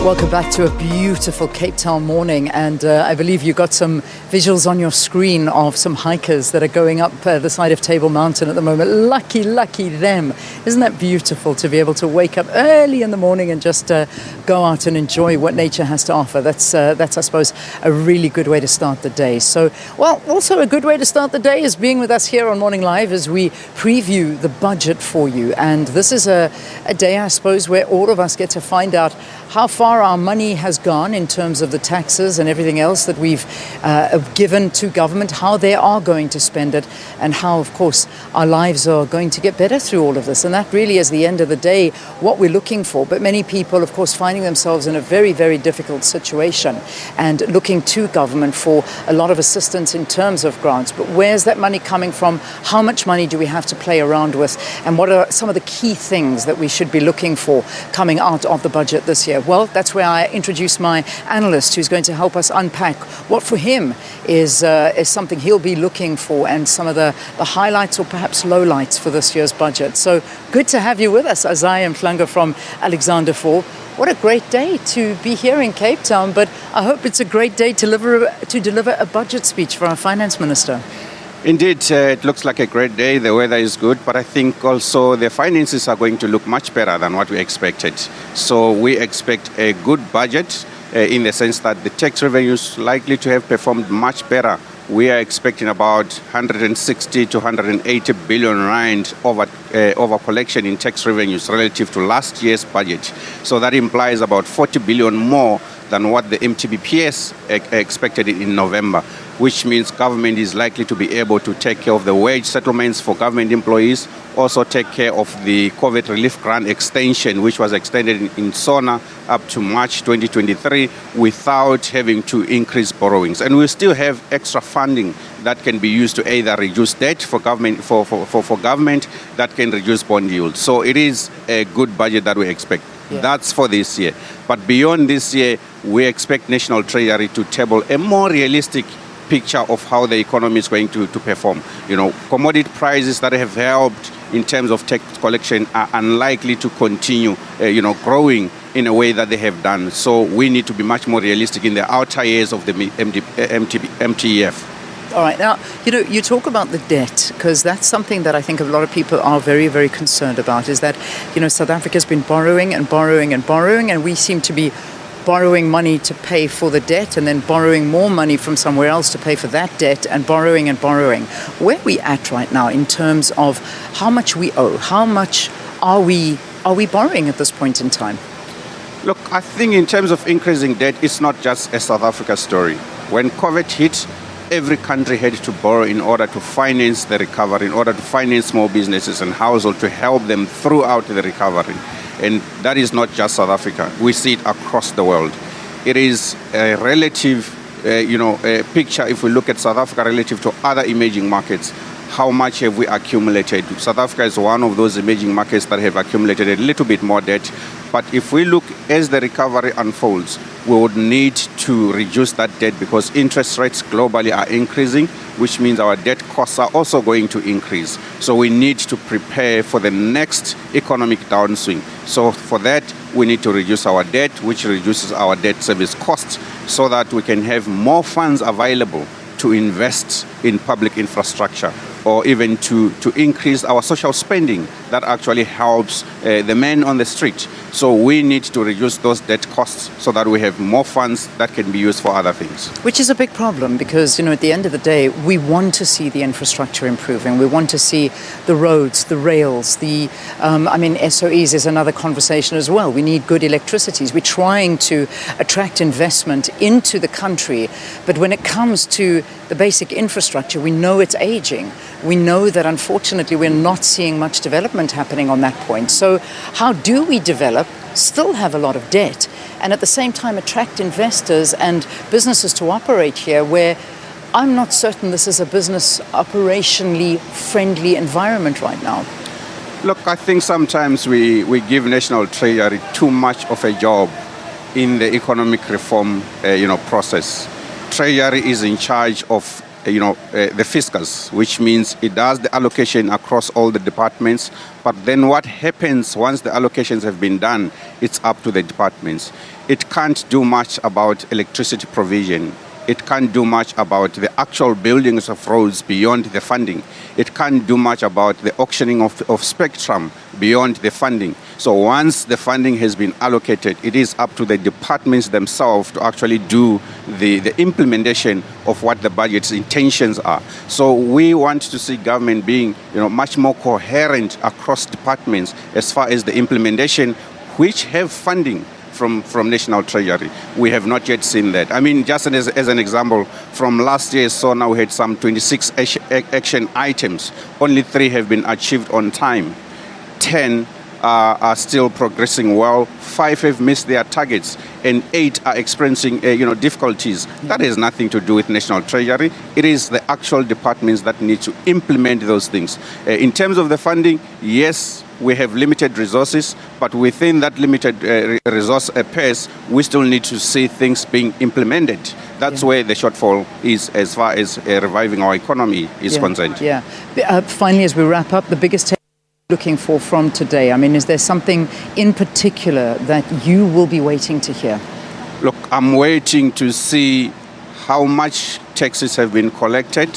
Welcome back to a beautiful Cape Town morning, and I believe you got some visuals on your screen of some hikers that are going up the side of Table Mountain at the moment. Lucky them. Isn't that beautiful to be able to wake up early in the morning and just go out and enjoy what nature has to offer? That's I suppose, a really good way to start the day. So, well, also a good way to start the day is being with us here on Morning Live as we preview the budget for you. And this is a day, I suppose, where all of us get to find out how far our money has gone in terms of the taxes and everything else that we've given to government, how they are going to spend it, and how, of course, our lives are going to get better through all of this. And that really is, the end of the day, what we're looking for. But many people, of course, finding themselves in a very, very difficult situation and looking to government for a lot of assistance in terms of grants. But where's that money coming from? How much money do we have to play around with? And what are some of the key things that we should be looking for coming out of the budget this year? Well, that's where I introduce my analyst who's going to help us unpack what for him is something he'll be looking for and some of the highlights or perhaps lowlights for this year's budget. So good to have you with us, Isaah Mhlanga from Alexander Forbes. What a great day to be here in Cape Town, but I hope it's a great day to deliver a budget speech for our finance minister. Indeed, it looks like a great day. The weather is good, but I think also the finances are going to look much better than what we expected. So we expect a good budget in the sense that the tax revenues likely to have performed much better. We are expecting about 160 to 180 billion rand over collection in tax revenues relative to last year's budget. So that implies about 40 billion more than what the MTBPS expected in November, which means government is likely to be able to take care of the wage settlements for government employees, also take care of the COVID relief grant extension, which was extended in SONA up to March 2023 without having to increase borrowings. And we still have extra funding that can be used to either reduce debt for government, for government, that can reduce bond yields. So it is a good budget that we expect. Yeah. That's for this year. But beyond this year, we expect National Treasury to table a more realistic picture of how the economy is going to perform. You know, commodity prices that have helped in terms of tax collection are unlikely to continue, growing in a way that they have done. So we need to be much more realistic in the outer years of the MTEF. All right. Now, you talk about the debt, because that's something that I think a lot of people are very, very concerned about, is that, South Africa's been borrowing and borrowing and borrowing, and we seem to be borrowing money to pay for the debt and then borrowing more money from somewhere else to pay for that debt and borrowing and borrowing. Where are we at right now in terms of how much we owe? How much are we borrowing at this point in time? Look, I think in terms of increasing debt, it's not just a South Africa story. When COVID hit, every country had to borrow in order to finance the recovery, in order to finance small businesses and households to help them throughout the recovery. And that is not just South Africa. We see it across the world. It is a relative, picture. If we look at South Africa relative to other emerging markets, how much have we accumulated? South Africa is one of those emerging markets that have accumulated a little bit more debt. But if we look as the recovery unfolds, we would need to reduce that debt because interest rates globally are increasing, which means our debt costs are also going to increase. So we need to prepare for the next economic downswing. So for that, we need to reduce our debt, which reduces our debt service costs, so that we can have more funds available to invest in public infrastructure or even to increase our social spending that actually helps the man on the street. So we need to reduce those debt costs so that we have more funds that can be used for other things. Which is a big problem because, at the end of the day, we want to see the infrastructure improving. We want to see the roads, the rails, SOEs is another conversation as well. We need good electricities. We're trying to attract investment into the country. But when it comes to the basic infrastructure, we know it's aging. We know that, unfortunately, we're not seeing much development happening on that point. So how do we develop, still have a lot of debt, and at the same time attract investors and businesses to operate here where I'm not certain this is a business operationally friendly environment right now? Look, I think sometimes we give National Treasury too much of a job in the economic reform process. Treasury is in charge of the fiscus, which means it does the allocation across all the departments. But then what happens once the allocations have been done, it's up to the departments. It can't do much about electricity provision. It can't do much about the actual buildings of roads beyond the funding. It can't do much about the auctioning of spectrum beyond the funding. So once the funding has been allocated, it is up to the departments themselves to actually do the implementation of what the budget's intentions are. So we want to see government being much more coherent across departments as far as the implementation, which have funding from National Treasury. We have not yet seen that. I mean, just as an example, from last year, so now we had some 26 action items. Only 3 have been achieved on time. 10 are still progressing well. 5 have missed their targets, and 8 are experiencing difficulties. That has nothing to do with National Treasury. It is the actual departments that need to implement those things. In terms of the funding, yes, we have limited resources, but within that limited resource pace, we still need to see things being implemented. That's where the shortfall is as far as reviving our economy is concerned. Yeah. Finally, as we wrap up, the biggest take looking for from today? I mean, is there something in particular that you will be waiting to hear? Look, I'm waiting to see how much taxes have been collected,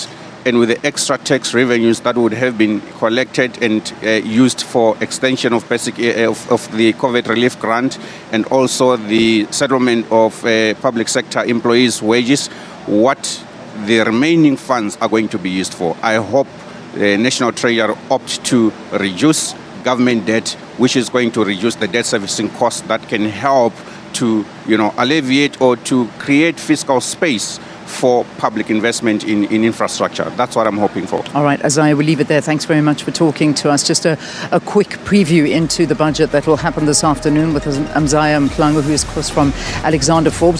and with the extra tax revenues that would have been collected and used for extension of basic of the COVID relief grant, and also the settlement of public sector employees' wages, what the remaining funds are going to be used for. I hope the National Treasury opts to reduce government debt, which is going to reduce the debt servicing costs that can help to alleviate or to create fiscal space for public investment in infrastructure. That's what I'm hoping for. All right, Isaah, we'll leave it there. Thanks very much for talking to us. Just a quick preview into the budget that will happen this afternoon with Isaah Mhlanga, who is, of course, from Alexander Forbes.